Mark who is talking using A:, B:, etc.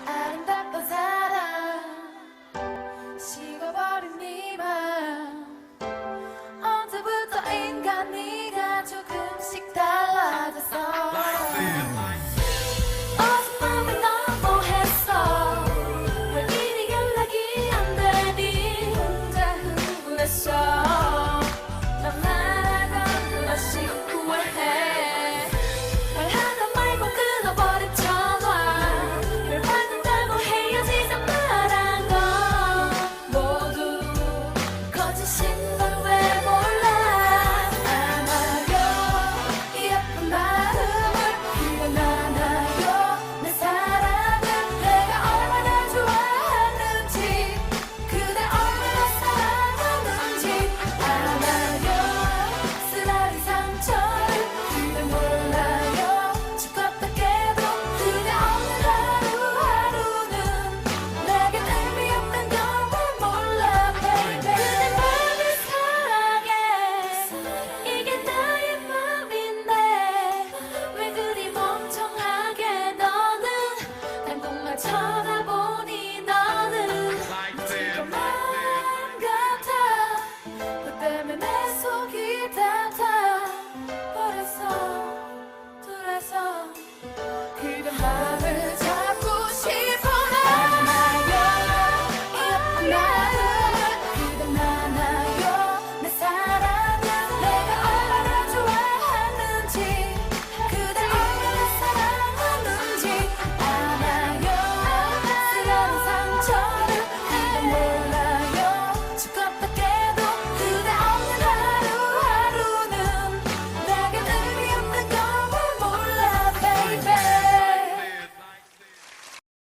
A: 아름답던 사랑 식어버린 네 맘 언제부터인가 네가 조금씩 달라졌어 어젯밤에 너무했어 왜 이리 연락이 안 되니 혼자 흥분했어 난 말하건 다시 후회해 말하다 말고 끊어버린 전화 별 받는다고 헤어지자 말한 건 모두 거짓인 걸 왜 몰라 아마요 이 아픈 마음을 표현하나요 내 사랑은 내가 얼마나 좋아하는지 그대 얼마나 사랑하는지 아마요 쓰라린 상처를 그대 몰라요 죽었다게도 그대 없는 하루하루는 내겐 의미 없는 걸 왜 몰라 baby 그대 마음을 사랑해 이게 나의 맘인데 왜 그리 멍청하게 너는 난 꿈만 쳐다보니 너는 지금 마음 같아 너 때문에 내 속이 다 버렸어 둘에서 그대 말